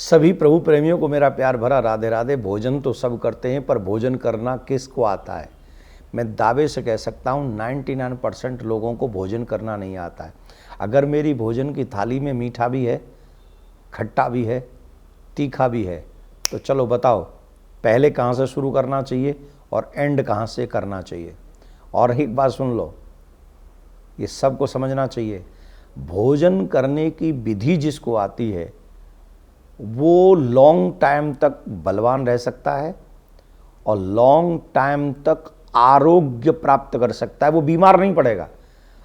सभी प्रभु प्रेमियों को मेरा प्यार भरा राधे राधे। भोजन तो सब करते हैं, पर भोजन करना किसको आता है? मैं दावे से कह सकता हूँ 99% लोगों को भोजन करना नहीं आता है। अगर मेरी भोजन की थाली में मीठा भी है, खट्टा भी है, तीखा भी है, तो चलो बताओ पहले कहाँ से शुरू करना चाहिए और एंड कहाँ से करना चाहिए। और एक बात सुन लो, ये सबको समझना चाहिए, भोजन करने की विधि जिसको आती है वो लॉन्ग टाइम तक बलवान रह सकता है और लॉन्ग टाइम तक आरोग्य प्राप्त कर सकता है, वो बीमार नहीं पड़ेगा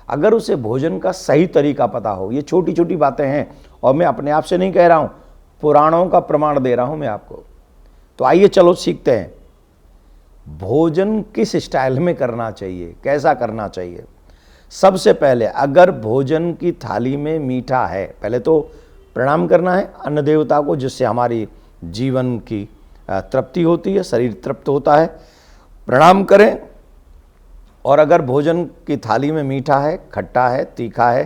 अगर उसे भोजन का सही तरीका पता हो। ये छोटी छोटी बातें हैं और मैं अपने आप से नहीं कह रहा हूँ, पुराणों का प्रमाण दे रहा हूँ मैं आपको। तो आइए चलो सीखते हैं, भोजन किस स्टाइल में करना चाहिए, कैसा करना चाहिए। सबसे पहले अगर भोजन की थाली में मीठा है, पहले तो प्रणाम करना है अन्न देवता को, जिससे हमारी जीवन की तृप्ति होती है, शरीर तृप्त होता है। प्रणाम करें। और अगर भोजन की थाली में मीठा है, खट्टा है, तीखा है,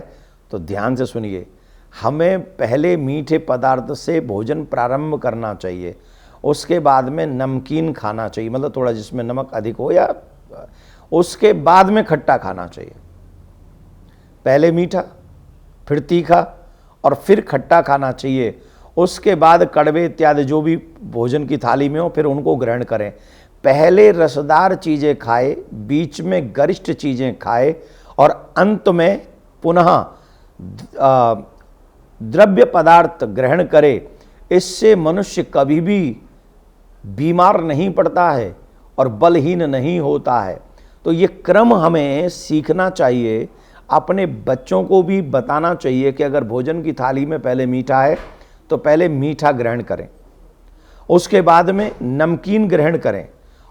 तो ध्यान से सुनिए, हमें पहले मीठे पदार्थ से भोजन प्रारंभ करना चाहिए, उसके बाद में नमकीन खाना चाहिए, मतलब थोड़ा जिसमें नमक अधिक हो, या उसके बाद में खट्टा खाना चाहिए। पहले मीठा, फिर तीखा और फिर खट्टा खाना चाहिए। उसके बाद कड़वे इत्यादि जो भी भोजन की थाली में हो फिर उनको ग्रहण करें। पहले रसदार चीज़ें खाए, बीच में गरिष्ठ चीज़ें खाए और अंत में पुनः द्रव्य पदार्थ ग्रहण करे। इससे मनुष्य कभी भी बीमार नहीं पड़ता है और बलहीन नहीं होता है। तो ये क्रम हमें सीखना चाहिए, अपने बच्चों को भी बताना चाहिए कि अगर भोजन की थाली में पहले मीठा है तो पहले मीठा ग्रहण करें, उसके बाद में नमकीन ग्रहण करें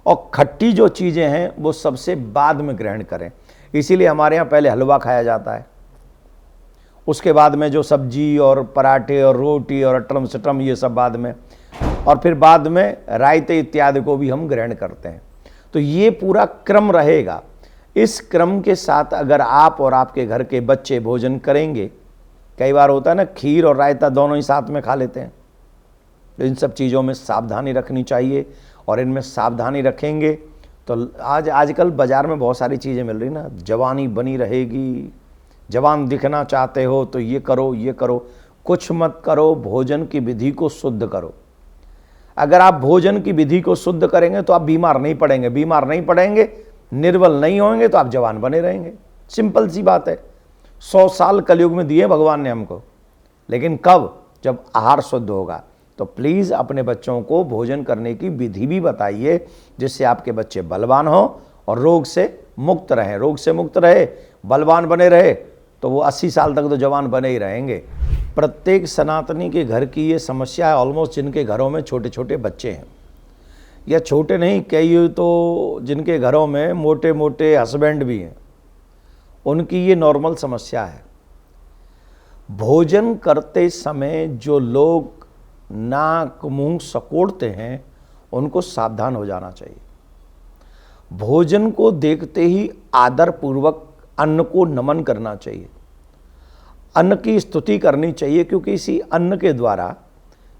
और खट्टी जो चीज़ें हैं वो सबसे बाद में ग्रहण करें। इसीलिए हमारे यहाँ पहले हलवा खाया जाता है, उसके बाद में जो सब्जी और पराठे और रोटी और अटरम सटरम ये सब बाद में, और फिर बाद में रायते इत्यादि को भी हम ग्रहण करते हैं। तो ये पूरा क्रम रहेगा। इस क्रम के साथ अगर आप और आपके घर के बच्चे भोजन करेंगे, कई बार होता है ना खीर और रायता दोनों ही साथ में खा लेते हैं, तो इन सब चीज़ों में सावधानी रखनी चाहिए। और इनमें सावधानी रखेंगे तो आजकल बाज़ार में बहुत सारी चीज़ें मिल रही ना, जवानी बनी रहेगी, जवान दिखना चाहते हो तो ये करो ये करो। कुछ मत करो, भोजन की विधि को शुद्ध करो। अगर आप भोजन की विधि को शुद्ध करेंगे तो आप बीमार नहीं पड़ेंगे, बीमार नहीं पड़ेंगे, निर्बल नहीं होंगे तो आप जवान बने रहेंगे। सिंपल सी बात है। 100 साल कलयुग में दिए भगवान ने हमको, लेकिन कब? जब आहार शुद्ध होगा। तो प्लीज़ अपने बच्चों को भोजन करने की विधि भी बताइए, जिससे आपके बच्चे बलवान हों और रोग से मुक्त रहें। रोग से मुक्त रहे, बलवान बने रहे तो वो 80 साल तक तो जवान बने ही रहेंगे। प्रत्येक सनातनी के घर की ये समस्या है ऑलमोस्ट, जिनके घरों में छोटे छोटे बच्चे हैं, या छोटे नहीं, कई तो जिनके घरों में मोटे मोटे हस्बैंड भी हैं, उनकी ये नॉर्मल समस्या है। भोजन करते समय जो लोग नाक मुंह सकोड़ते हैं उनको सावधान हो जाना चाहिए। भोजन को देखते ही आदर पूर्वक अन्न को नमन करना चाहिए, अन्न की स्तुति करनी चाहिए, क्योंकि इसी अन्न के द्वारा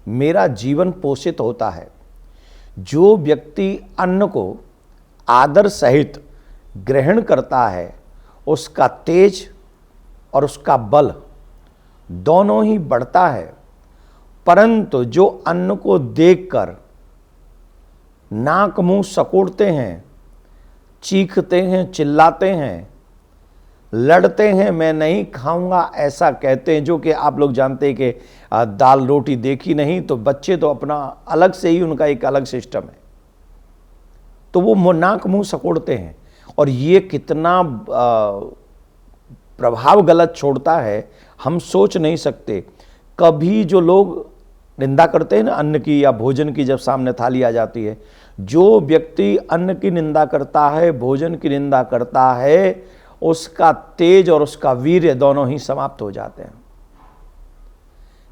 मेरा जीवन पोषित होता है। जो व्यक्ति अन्न को आदर सहित ग्रहण करता है उसका तेज और उसका बल दोनों ही बढ़ता है। परंतु जो अन्न को देखकर नाक मुंह सकोड़ते हैं, चीखते हैं, चिल्लाते हैं, लड़ते हैं, मैं नहीं खाऊंगा ऐसा कहते हैं, जो कि आप लोग जानते हैं कि दाल रोटी देखी नहीं, तो बच्चे तो अपना अलग से ही उनका एक अलग सिस्टम है, तो वो नाक मुंह सकोड़ते हैं। और ये कितना प्रभाव गलत छोड़ता है हम सोच नहीं सकते। कभी जो लोग निंदा करते हैं ना अन्न की या भोजन की, जब सामने थाली आ जाती है, जो व्यक्ति अन्न की निंदा करता है, भोजन की निंदा करता है, उसका तेज और उसका वीर्य दोनों ही समाप्त हो जाते हैं।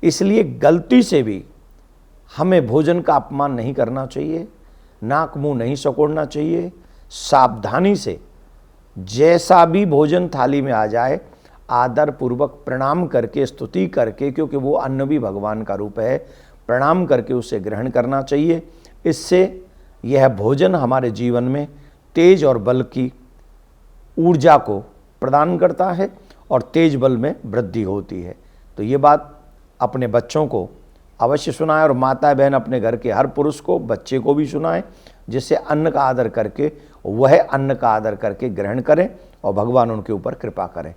इसलिए गलती से भी हमें भोजन का अपमान नहीं करना चाहिए, नाक मुंह नहीं सकोड़ना चाहिए। सावधानी से जैसा भी भोजन थाली में आ जाए आदर पूर्वक प्रणाम करके, स्तुति करके, क्योंकि वो अन्न भी भगवान का रूप है, प्रणाम करके उसे ग्रहण करना चाहिए। इससे यह भोजन हमारे जीवन में तेज और बल की ऊर्जा को प्रदान करता है और तेज बल में वृद्धि होती है। तो ये बात अपने बच्चों को अवश्य सुनाएं और माता बहन अपने घर के हर पुरुष को, बच्चे को भी सुनाएं, जिससे अन्न का आदर करके वह अन्न का आदर करके ग्रहण करें और भगवान उनके ऊपर कृपा करें।